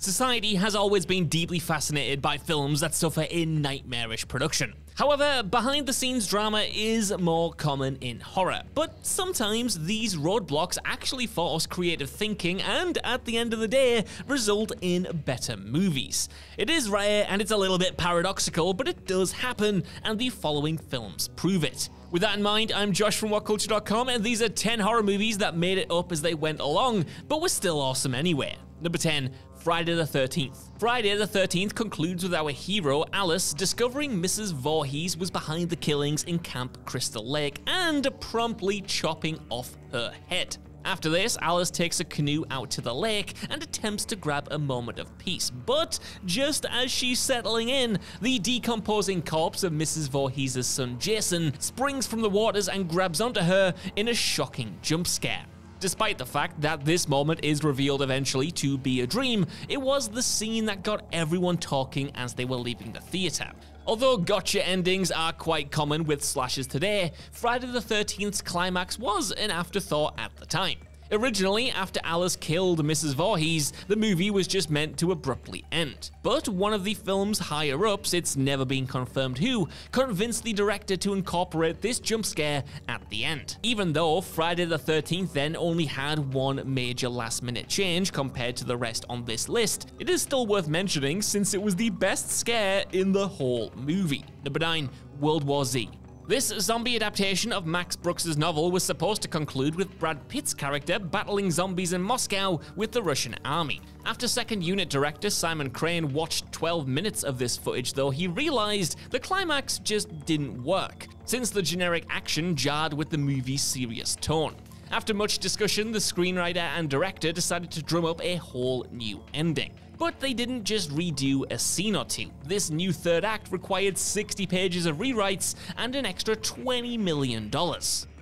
Society has always been deeply fascinated by films that suffer in nightmarish production. However, behind-the-scenes drama is more common in horror, but sometimes these roadblocks actually force creative thinking and, at the end of the day, result in better movies. It is rare and it's a little bit paradoxical, but it does happen, and the following films prove it. With that in mind, I'm Josh from WhatCulture.com, and these are 10 horror movies that made it up as they went along, but were still awesome anyway. Number 10. Friday the 13th. Friday the 13th concludes with our hero, Alice, discovering Mrs. Voorhees was behind the killings in Camp Crystal Lake and promptly chopping off her head. After this, Alice takes a canoe out to the lake and attempts to grab a moment of peace, but just as she's settling in, the decomposing corpse of Mrs. Voorhees' son Jason springs from the waters and grabs onto her in a shocking jump scare. Despite the fact that this moment is revealed eventually to be a dream, it was the scene that got everyone talking as they were leaving the theater. Although gotcha endings are quite common with slashers today, Friday the 13th's climax was an afterthought at the time. Originally, after Alice killed Mrs. Voorhees, the movie was just meant to abruptly end. But one of the film's higher-ups, it's never been confirmed who, convinced the director to incorporate this jump scare at the end. Even though Friday the 13th then only had one major last-minute change compared to the rest on this list, it is still worth mentioning since it was the best scare in the whole movie. Number 9. World War Z. This zombie adaptation of Max Brooks' novel was supposed to conclude with Brad Pitt's character battling zombies in Moscow with the Russian army. After second unit director Simon Crane watched 12 minutes of this footage though, he realized the climax just didn't work, since the generic action jarred with the movie's serious tone. After much discussion, the screenwriter and director decided to drum up a whole new ending. But they didn't just redo a scene or two. This new third act required 60 pages of rewrites and an extra $20 million.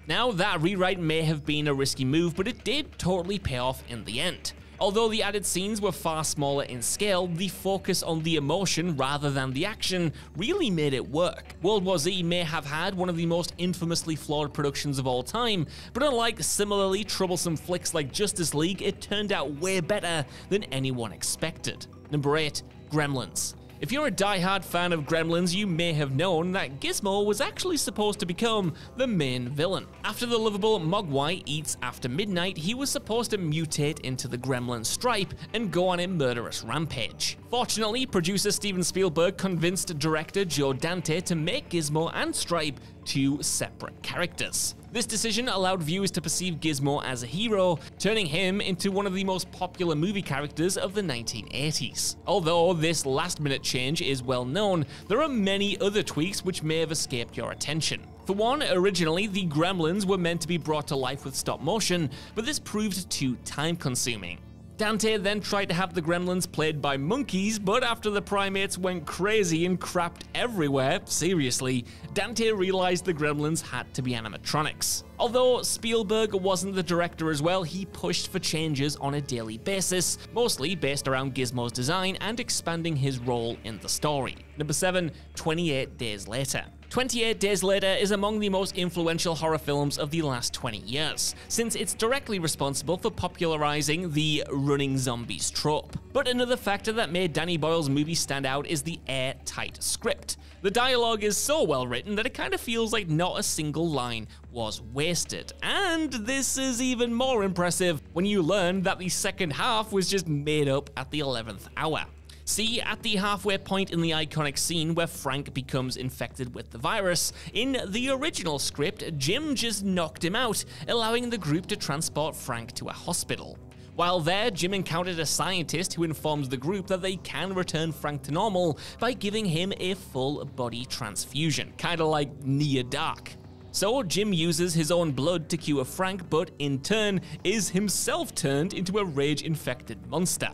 Now, that rewrite may have been a risky move, but it did totally pay off in the end. Although the added scenes were far smaller in scale, the focus on the emotion rather than the action really made it work. World War Z may have had one of the most infamously flawed productions of all time, but unlike similarly troublesome flicks like Justice League, it turned out way better than anyone expected. Number 8. Gremlins. If you're a die-hard fan of Gremlins, you may have known that Gizmo was actually supposed to become the main villain. After the lovable Mogwai eats after midnight, he was supposed to mutate into the gremlin Stripe and go on a murderous rampage. Fortunately, producer Steven Spielberg convinced director Joe Dante to make Gizmo and Stripe two separate characters. This decision allowed viewers to perceive Gizmo as a hero, turning him into one of the most popular movie characters of the 1980s. Although this last-minute change is well known, there are many other tweaks which may have escaped your attention. For one, originally the Gremlins were meant to be brought to life with stop motion, but this proved too time-consuming. Dante then tried to have the Gremlins played by monkeys, but after the primates went crazy and crapped everywhere, seriously, Dante realized the Gremlins had to be animatronics. Although Spielberg wasn't the director as well, he pushed for changes on a daily basis, mostly based around Gizmo's design and expanding his role in the story. Number 7. 28 Days Later. 28 Days Later is among the most influential horror films of the last 20 years, since it's directly responsible for popularizing the running zombies trope. But another factor that made Danny Boyle's movie stand out is the airtight script. The dialogue is so well written that it kind of feels like not a single line was wasted. And this is even more impressive when you learn that the second half was just made up at the 11th hour. See, at the halfway point in the iconic scene where Frank becomes infected with the virus, in the original script, Jim just knocked him out, allowing the group to transport Frank to a hospital. While there, Jim encountered a scientist who informs the group that they can return Frank to normal by giving him a full-body transfusion, kinda like Near Dark. So Jim uses his own blood to cure Frank, but in turn is himself turned into a rage-infected monster.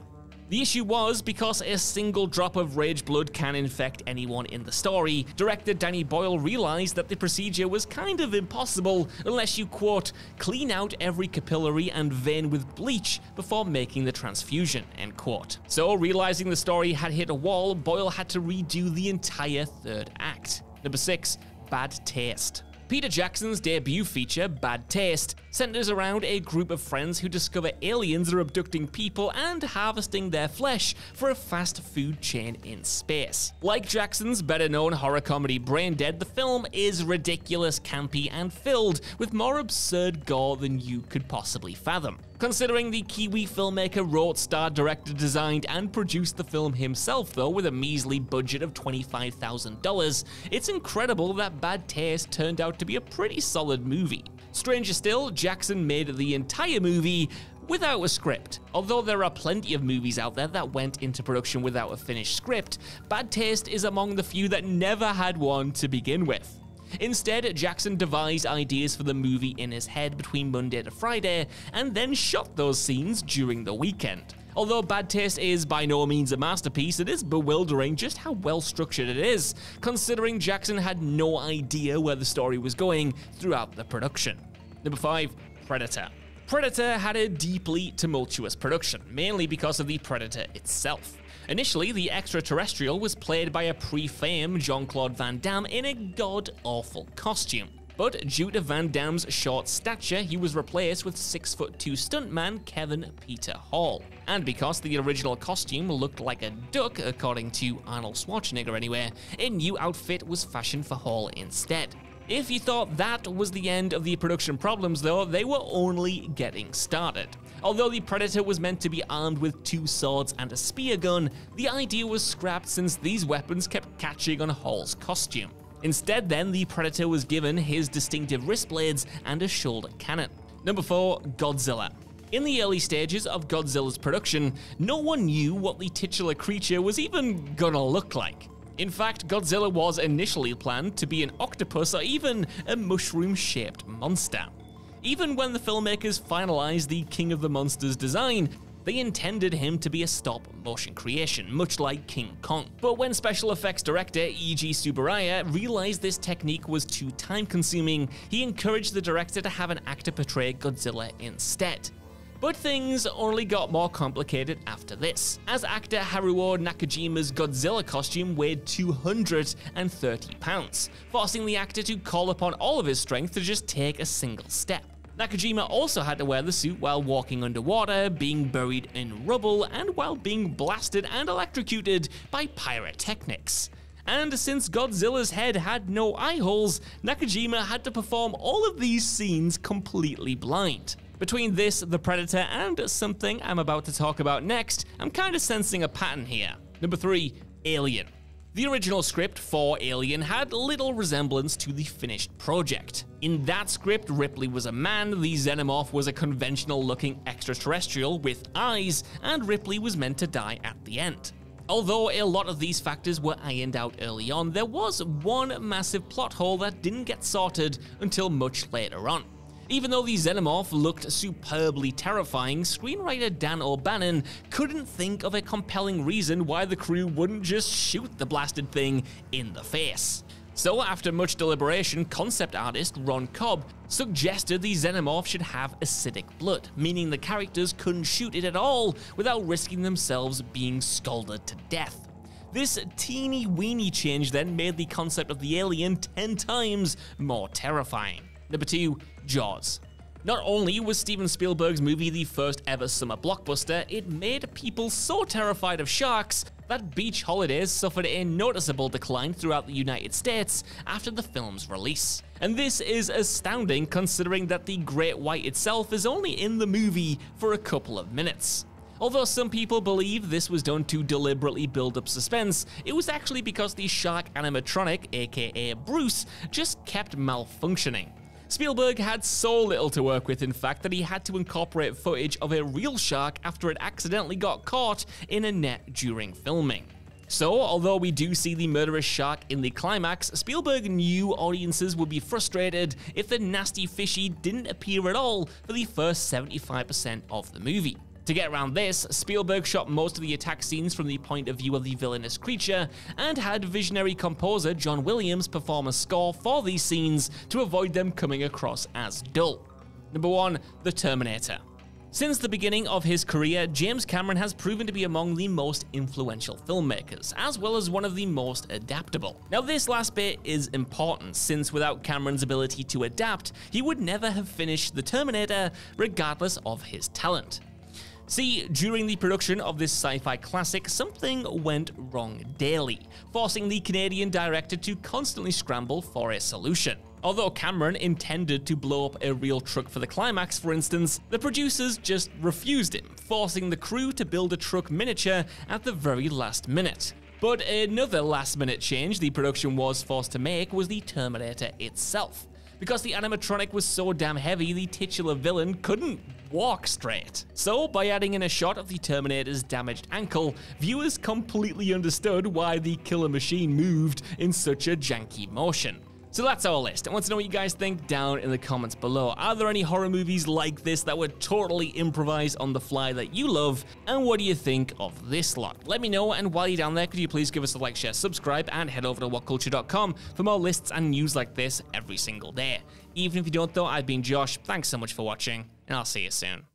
The issue was, because a single drop of rage blood can infect anyone in the story, director Danny Boyle realized that the procedure was kind of impossible unless you, quote, clean out every capillary and vein with bleach before making the transfusion, end quote. So, realizing the story had hit a wall, Boyle had to redo the entire third act. Number 6. Bad taste. Peter Jackson's debut feature, Bad Taste, centers around a group of friends who discover aliens are abducting people and harvesting their flesh for a fast food chain in space. Like Jackson's better-known horror comedy Braindead, the film is ridiculous, campy, and filled with more absurd gore than you could possibly fathom. Considering the Kiwi filmmaker wrote, starred, directed, designed, and produced the film himself, though, with a measly budget of $25,000, it's incredible that Bad Taste turned out to be a pretty solid movie. Stranger still, Jackson made the entire movie without a script. Although there are plenty of movies out there that went into production without a finished script, Bad Taste is among the few that never had one to begin with. Instead, Jackson devised ideas for the movie in his head between Monday to Friday, and then shot those scenes during the weekend. Although Bad Taste is by no means a masterpiece, it is bewildering just how well structured it is, considering Jackson had no idea where the story was going throughout the production. Number 5. Predator. Predator had a deeply tumultuous production, mainly because of the Predator itself. Initially, the extraterrestrial was played by a pre-fame Jean-Claude Van Damme in a god-awful costume. But due to Van Damme's short stature, he was replaced with 6'2" stuntman Kevin Peter Hall. And because the original costume looked like a duck, according to Arnold Schwarzenegger anyway, a new outfit was fashioned for Hall instead. If you thought that was the end of the production problems though, they were only getting started. Although the Predator was meant to be armed with 2 swords and a spear gun, the idea was scrapped since these weapons kept catching on Hall's costume. Instead then, the Predator was given his distinctive wrist blades and a shoulder cannon. Number 4. Godzilla. In the early stages of Godzilla's production, no one knew what the titular creature was even gonna look like. In fact, Godzilla was initially planned to be an octopus or even a mushroom-shaped monster. Even when the filmmakers finalized the King of the Monsters design, they intended him to be a stop-motion creation, much like King Kong. But when special effects director E.G. Tsuburaya realized this technique was too time-consuming, he encouraged the director to have an actor portray Godzilla instead. But things only got more complicated after this, as actor Haruo Nakajima's Godzilla costume weighed 230 pounds, forcing the actor to call upon all of his strength to just take a single step. Nakajima also had to wear the suit while walking underwater, being buried in rubble, and while being blasted and electrocuted by pyrotechnics. And since Godzilla's head had no eye holes, Nakajima had to perform all of these scenes completely blind. Between this, the Predator, and something I'm about to talk about next, I'm kinda sensing a pattern here. Number 3. Alien. The original script for Alien had little resemblance to the finished project. In that script, Ripley was a man, the Xenomorph was a conventional-looking extraterrestrial with eyes, and Ripley was meant to die at the end. Although a lot of these factors were ironed out early on, there was one massive plot hole that didn't get sorted until much later on. Even though the Xenomorph looked superbly terrifying, screenwriter Dan O'Bannon couldn't think of a compelling reason why the crew wouldn't just shoot the blasted thing in the face. So after much deliberation, concept artist Ron Cobb suggested the Xenomorph should have acidic blood, meaning the characters couldn't shoot it at all without risking themselves being scalded to death. This teeny weeny change then made the concept of the alien 10 times more terrifying. Number 2. Jaws. Not only was Steven Spielberg's movie the first ever summer blockbuster, it made people so terrified of sharks that beach holidays suffered a noticeable decline throughout the United States after the film's release. And this is astounding considering that the great white itself is only in the movie for a couple of minutes. Although some people believe this was done to deliberately build up suspense, it was actually because the shark animatronic, aka Bruce, just kept malfunctioning. Spielberg had so little to work with, in fact, that he had to incorporate footage of a real shark after it accidentally got caught in a net during filming. So, although we do see the murderous shark in the climax, Spielberg knew audiences would be frustrated if the nasty fishy didn't appear at all for the first 75% of the movie. To get around this, Spielberg shot most of the attack scenes from the point of view of the villainous creature, and had visionary composer John Williams perform a score for these scenes to avoid them coming across as dull. Number 1. The Terminator. Since the beginning of his career, James Cameron has proven to be among the most influential filmmakers, as well as one of the most adaptable. Now, this last bit is important, since without Cameron's ability to adapt, he would never have finished The Terminator, regardless of his talent. See, during the production of this sci-fi classic, something went wrong daily, forcing the Canadian director to constantly scramble for a solution. Although Cameron intended to blow up a real truck for the climax, for instance, the producers just refused him, forcing the crew to build a truck miniature at the very last minute. But another last-minute change the production was forced to make was the Terminator itself, because the animatronic was so damn heavy the titular villain couldn't walk straight. So, by adding in a shot of the Terminator's damaged ankle, viewers completely understood why the killer machine moved in such a janky motion. So that's our list. I want to know what you guys think down in the comments below. Are there any horror movies like this that were totally improvised on the fly that you love? And what do you think of this lot? Let me know, and while you're down there, could you please give us a like, share, subscribe, and head over to whatculture.com for more lists and news like this every single day. Even if you don't though, I've been Josh, thanks so much for watching, and I'll see you soon.